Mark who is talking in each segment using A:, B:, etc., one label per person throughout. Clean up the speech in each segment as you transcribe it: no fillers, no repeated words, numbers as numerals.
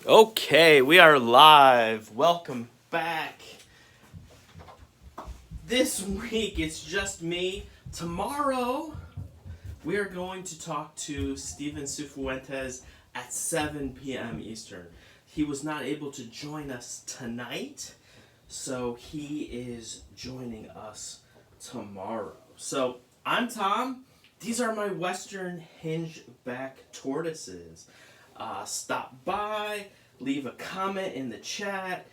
A: Okay, we are live. Welcome back. This week it's just me. Tomorrow we are going to talk to Steven Cifuentes at 7 p.m. Eastern. He was not able to join us tonight, so he is joining us tomorrow. So I'm Tom. These are my Western Hingeback tortoises. Stop by, leave a comment in the chat,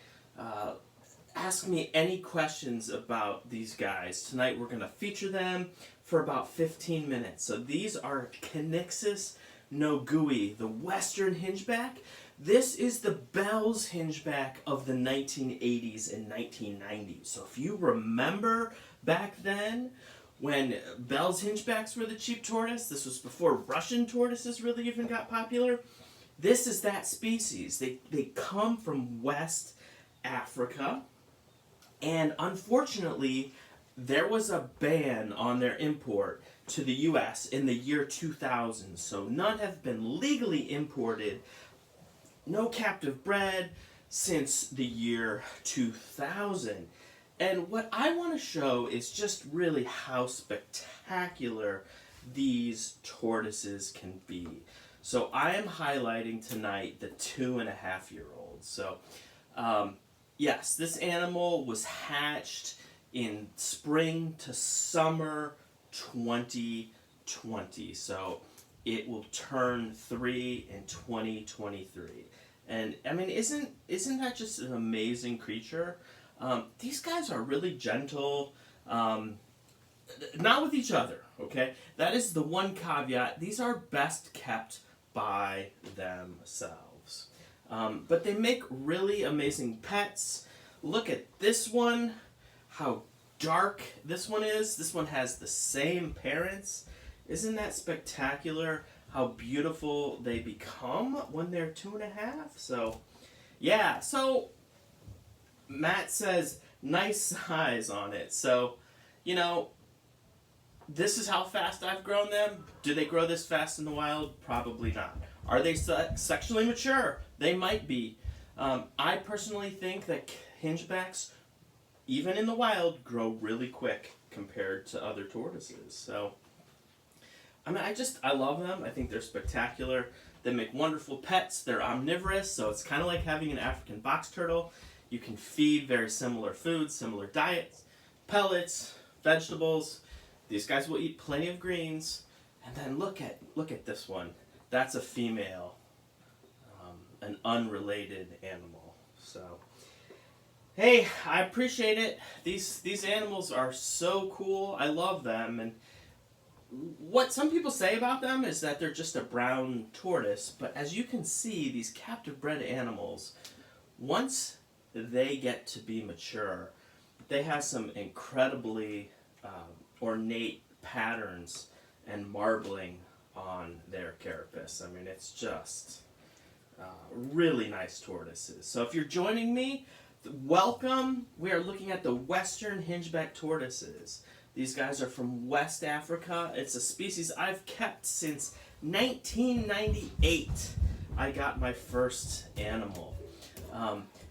A: ask me any questions about these guys. Tonight we're going to feature them for about 15 minutes. So these are Kinixys nogueyi, the Western Hingeback. This is the Bell's Hingeback of the 1980s and 1990s. So if you remember back then, when Bell's Hingebacks were the cheap tortoise, this was before Russian tortoises really even got popular. This is that species. They come from West Africa, and unfortunately, there was a ban on their import to the U.S. in the year 2000. So none have been legally imported, no captive bred, since the year 2000. And what I want to show is just really how spectacular these tortoises can be. So I am highlighting tonight the 2.5-year-olds. So yes, this animal was hatched in spring to summer 2020. So it will turn 3 in 2023. And I mean, isn't that just an amazing creature? These guys are really gentle, not with each other, okay? That is the one caveat. These are best kept by themselves. But they make really amazing pets. Look at this one, how dark this one is. This one has the same parents. Isn't that spectacular how beautiful they become when they're 2.5? So, yeah, so Matt says nice size on it. So, you know, this is how fast I've grown them. Do they grow this fast in the wild? Probably not. Are they sexually mature? They might be. I personally think that hingebacks, even in the wild, grow really quick compared to other tortoises. So, I mean, I love them. I think they're spectacular. They make wonderful pets. They're omnivorous, so it's kind of like having an African box turtle. You can feed very similar foods, similar diets, pellets, vegetables. These guys will eat plenty of greens. And then look at this one. That's a female, an unrelated animal. So, hey, I appreciate it. These animals are so cool. I love them. And what some people say about them is that they're just a brown tortoise. But as you can see, these captive bred animals, once they get to be mature, they have some incredibly ornate patterns and marbling on their carapace. I mean, it's just really nice tortoises. So if you're joining me, welcome. We are looking at the Western Hingeback tortoises. These guys are from West Africa. It's a species I've kept since 1998. I got my first animal.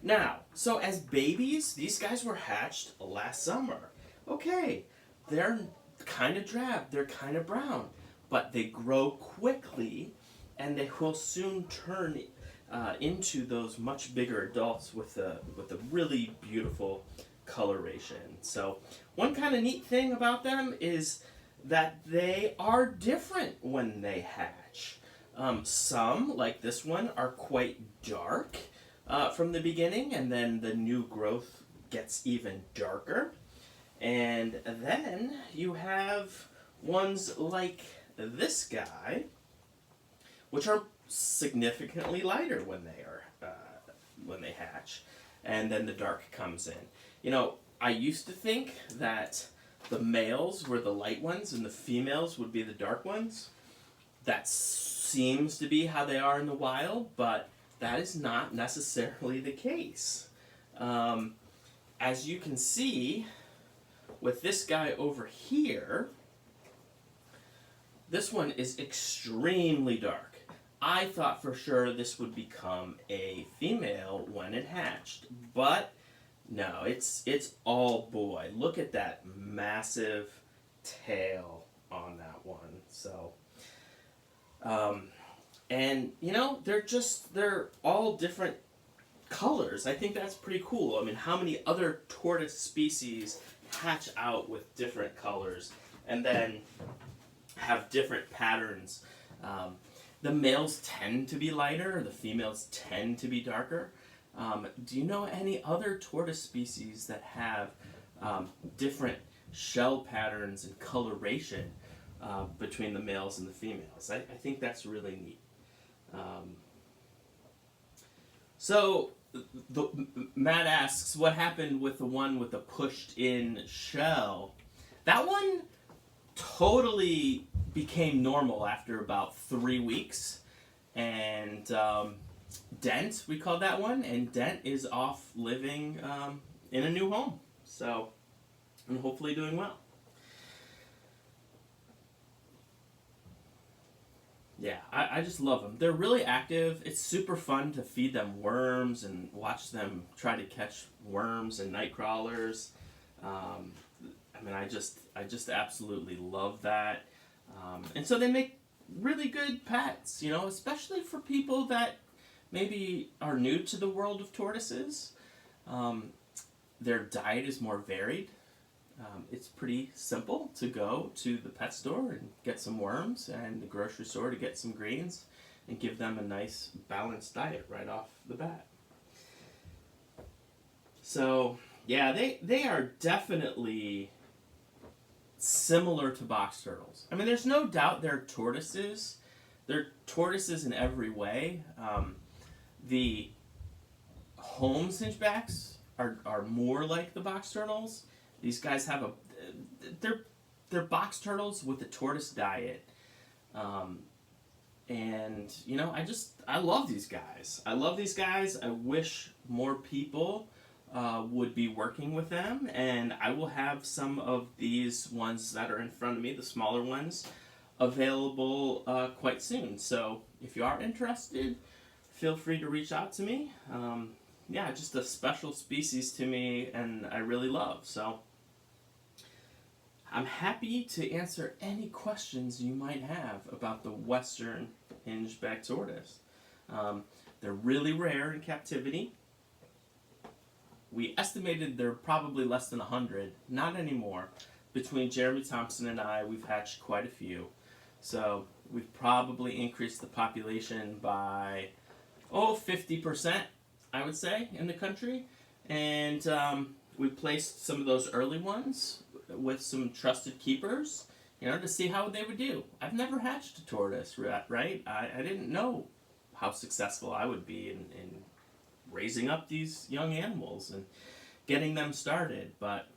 A: Now, so as babies, these guys were hatched last summer. Okay, they're kind of drab, they're kind of brown, but they grow quickly and they will soon turn into those much bigger adults with a really beautiful coloration. So one kind of neat thing about them is that they are different when they hatch. Some, like this one, are quite dark from the beginning, and then the new growth gets even darker. And then you have ones like this guy, which are significantly lighter when they hatch, and then the dark comes in. You know, I used to think that the males were the light ones and the females would be the dark ones. That seems to be how they are in the wild, but that is not necessarily the case. As you can see, with this guy over here, this one is extremely dark. I thought for sure this would become a female when it hatched. But no, it's all boy. Look at that massive tail on that one. So, and you know, they're all different colors. I think that's pretty cool. I mean, how many other tortoise species hatch out with different colors and then have different patterns? The males tend to be lighter, the females tend to be darker. Do you know any other tortoise species that have different shell patterns and coloration between the males and the females? I think that's really neat. So Matt asks, what happened with the one with the pushed-in shell? That one totally became normal after about 3 weeks, and Dent, we called that one, and Dent is off living in a new home, so, and hopefully doing well. Yeah, I just love them. They're really active. It's super fun to feed them worms and watch them try to catch worms and night crawlers. I mean, I just absolutely love that. And so they make really good pets, you know, especially for people that maybe are new to the world of tortoises. Their diet is more varied. It's pretty simple to go to the pet store and get some worms, and the grocery store to get some greens, and give them a nice balanced diet right off the bat. So yeah, they are definitely similar to box turtles. I mean, there's no doubt they're tortoises. They're tortoises in every way. The Holmes Hingebacks are more like the box turtles. These guys have they're box turtles with a tortoise diet. And, you know, I love these guys. I love these guys. I wish more people would be working with them. And I will have some of these ones that are in front of me, the smaller ones, available quite soon. So if you are interested, feel free to reach out to me. Yeah, just a special species to me, and I really love. So I'm happy to answer any questions you might have about the Western Hingeback tortoise. They're really rare in captivity. We estimated they're probably less than 100. Not anymore. Between Jeremy Thompson and I, we've hatched quite a few. So we've probably increased the population by, 50%, I would say, in the country. And we placed some of those early ones with some trusted keepers, you know, to see how they would do. I've never hatched a tortoise, right? I didn't know how successful I would be in raising up these young animals and getting them started. But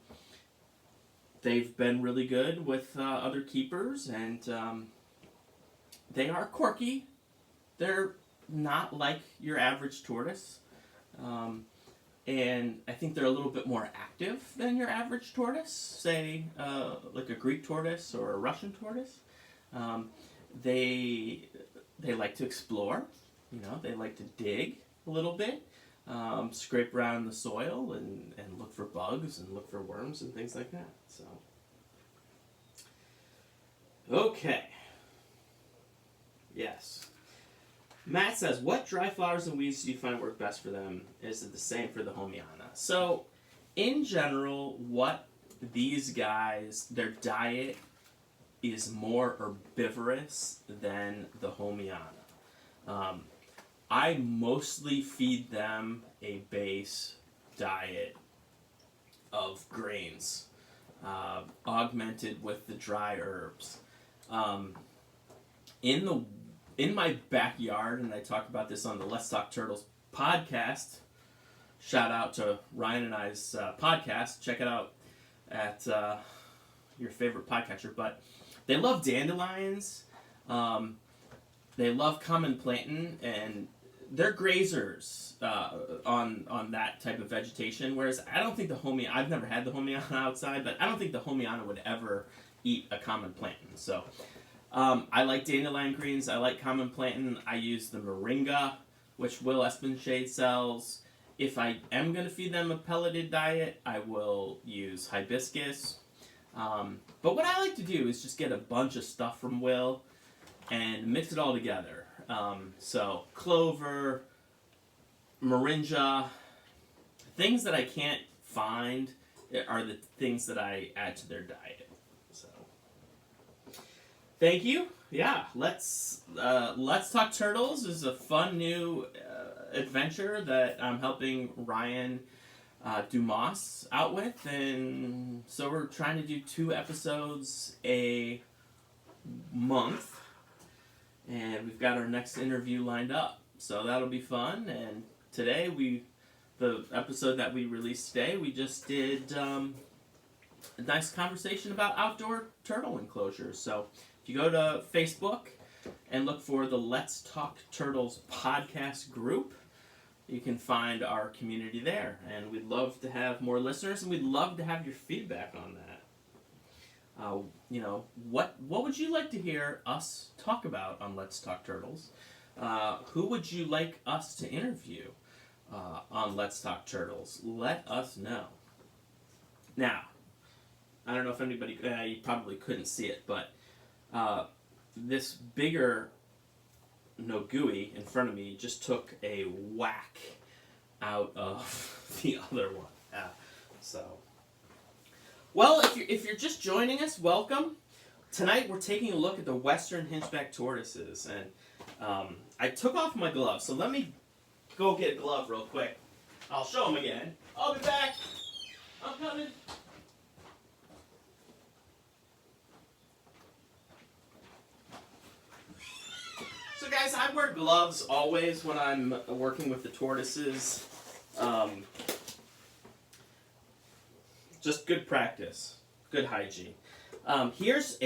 A: they've been really good with other keepers, and they are quirky. They're not like your average tortoise. And I think they're a little bit more active than your average tortoise, say like a Greek tortoise or a Russian tortoise. They like to explore, you know, they like to dig a little bit, scrape around the soil and look for bugs and look for worms and things like that. So, okay. Yes. Matt says, what dry flowers and weeds do you find work best for them? Is it the same for the Homiana? So, in general, what these guys, their diet is more herbivorous than the Homiana. I mostly feed them a base diet of grains, augmented with the dry herbs. In my backyard, and I talk about this on the Let's Talk Turtles podcast. Shout out to Ryan and I's podcast. Check it out at your favorite podcatcher. But they love dandelions. They love common plantain, and they're grazers on that type of vegetation. Whereas I don't think I've never had the Homiana outside, but I don't think the Homiana would ever eat a common plantain. So I like dandelion greens. I like common plantain. I use the moringa which Will Espenshade sells. If I am going to feed them a pelleted diet, I will use hibiscus. But what I like to do is just get a bunch of stuff from Will and mix it all together. So clover, moringa, things that I can't find are the things that I add to their diet. So, thank you. Yeah, let's talk turtles is a fun new adventure that I'm helping Ryan Dumas out with, and so we're trying to do 2 episodes a month, and we've got our next interview lined up, so that'll be fun. And today the episode that we released today, we just did a nice conversation about outdoor turtle enclosures. So if you go to Facebook and look for the Let's Talk Turtles podcast group, you can find our community there. And we'd love to have more listeners, and we'd love to have your feedback on that. What would you like to hear us talk about on Let's Talk Turtles? Who would you like us to interview on Let's Talk Turtles? Let us know. Now, I don't know if anybody, you probably couldn't see it, but this bigger nogueyi in front of me just took a whack out of the other one. Well, if you're just joining us, welcome. Tonight we're taking a look at the Western Hingeback tortoises, and I took off my gloves, so let me go get a glove real quick. I'll show them again. I'll be back. I'm coming. So guys, I wear gloves always when I'm working with the tortoises. Just good practice, good hygiene. Here's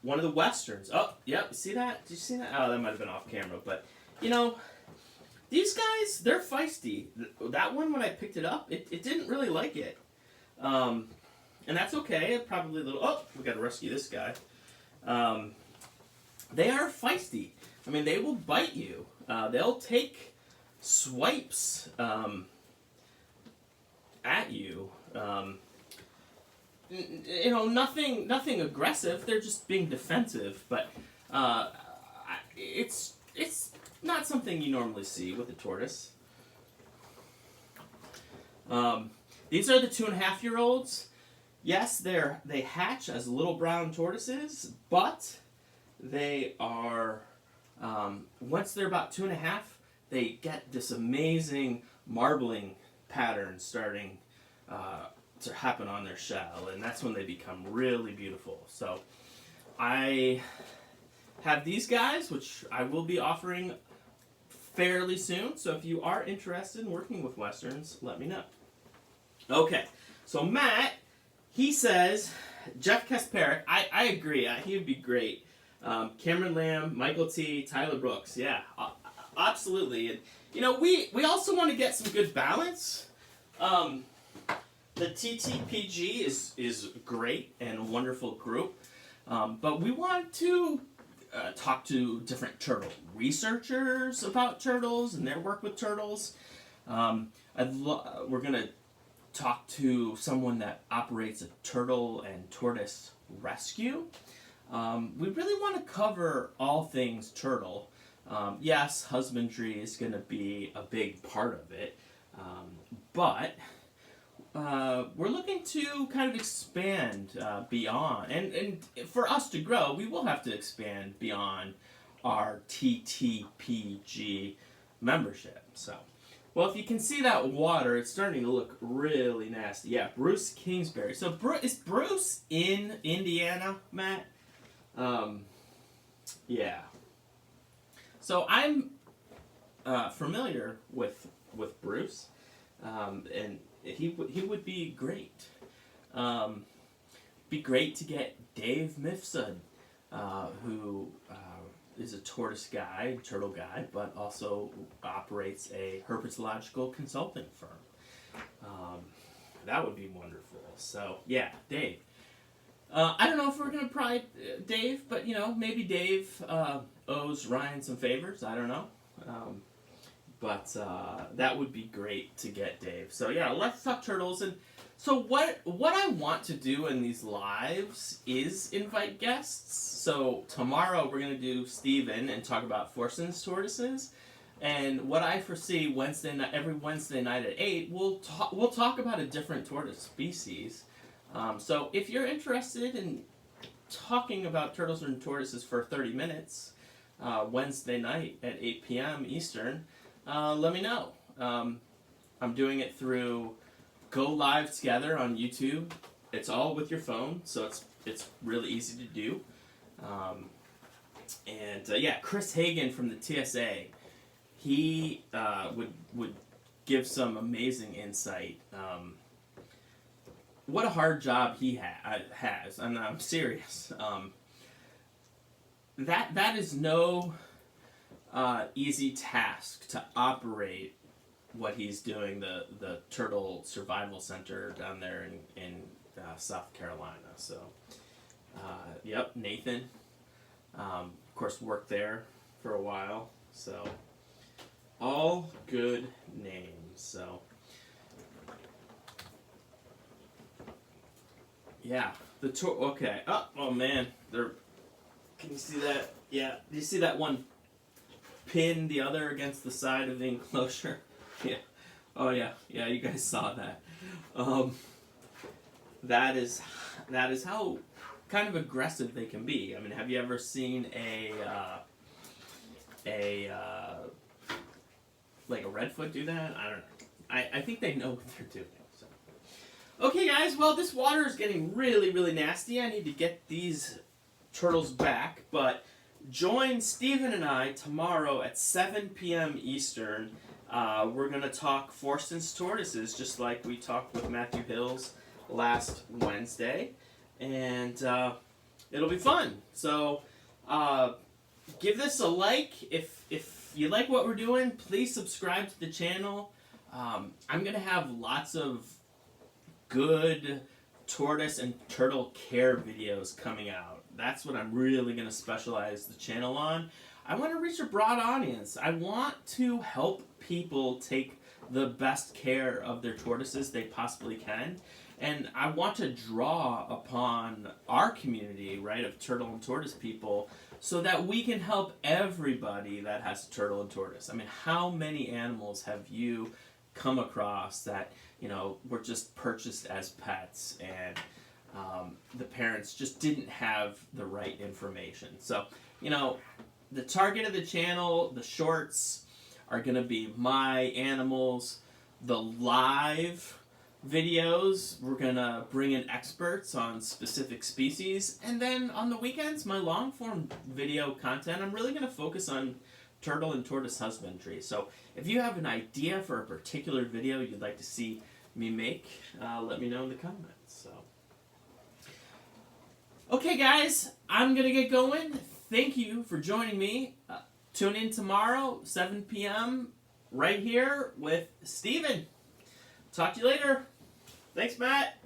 A: one of the Westerns. Oh, yep, see that? Did you see that? Oh, that might have been off camera, but these guys, they're feisty. That one, when I picked it up, it didn't really like it. And that's okay. It probably a little... Oh, we got to rescue this guy. They are feisty. I mean, they will bite you. They'll take swipes at you. Nothing aggressive. They're just being defensive. But it's not something you normally see with a tortoise. These are the 2.5-year-olds. Yes, they hatch as little brown tortoises, but they are once they're about 2.5, they get this amazing marbling pattern starting to happen on their shell, and that's when they become really beautiful. So I have these guys, which I will be offering fairly soon. So if you are interested in working with Westerns, let me know. Okay, so Matt, he says, Jeff Kasparek, I agree, he would be great. Cameron Lamb, Michael T., Tyler Brooks, yeah, absolutely. And, we also want to get some good balance. The TTPG is great and a wonderful group, but we want to talk to different turtle researchers about turtles and their work with turtles. We're going to talk to someone that operates a turtle and tortoise rescue. We really want to cover all things turtle. Yes, husbandry is going to be a big part of it, but we're looking to kind of expand beyond. And for us to grow, we will have to expand beyond our TTPG membership. So, well, if you can see that water, it's starting to look really nasty. Yeah, Bruce Kingsbury. So is Bruce in Indiana, Matt? Yeah. So I'm familiar with Bruce, and he would be great. Be great to get Dave Mifsud, who is a tortoise guy, turtle guy, but also operates a herpetological consulting firm. That would be wonderful. So yeah, Dave. I don't know if we're going to pry Dave, but, maybe Dave owes Ryan some favors. I don't know. But that would be great to get Dave. So yeah, let's talk turtles. And so what I want to do in these lives is invite guests. So tomorrow we're gonna do Steven and talk about Forson's tortoises. And what I foresee every Wednesday night at 8, we'll talk about a different tortoise species. So if you're interested in talking about turtles and tortoises for 30 minutes, Wednesday night at 8 p.m. Eastern, let me know. I'm doing it through Go Live Together on YouTube. It's all with your phone, so it's really easy to do. Yeah, Chris Hagen from the TSA, he would give some amazing insight. What a hard job he has, and I'm serious. That is no easy task to operate what he's doing, the Turtle Survival Center down there in South Carolina. So, yep, Nathan, of course, worked there for a while. So, all good names. So, yeah, okay. Oh man, can you see that? Yeah, do you see that one pin the other against the side of the enclosure? Yeah. Oh yeah. Yeah, you guys saw that. That is how kind of aggressive they can be. I mean, have you ever seen like a redfoot do that? I don't know. I think they know what they're doing. So. Okay, guys. Well, this water is getting really, really nasty. I need to get these turtles back, but join Steven and I tomorrow at 7 p.m. Eastern. We're going to talk Forson's tortoises, just like we talked with Matthew Hills last Wednesday, and it'll be fun. So give this a like. If you like what we're doing, please subscribe to the channel. I'm going to have lots of good tortoise and turtle care videos coming out. That's what I'm really going to specialize the channel on. I want to reach a broad audience. I want to help people take the best care of their tortoises they possibly can. And I want to draw upon our community, right, of turtle and tortoise people, so that we can help everybody that has a turtle and tortoise. I mean, how many animals have you come across that, were just purchased as pets, and the parents just didn't have the right information? So, the target of the channel, the shorts, are going to be my animals. The live videos, we're going to bring in experts on specific species. And then on the weekends, my long-form video content, I'm really going to focus on turtle and tortoise husbandry. So if you have an idea for a particular video you'd like to see me make, let me know in the comments. So, okay, guys, I'm going to get going. Thank you for joining me. Tune in tomorrow, 7 p.m., right here with Steven. Talk to you later. Thanks, Matt.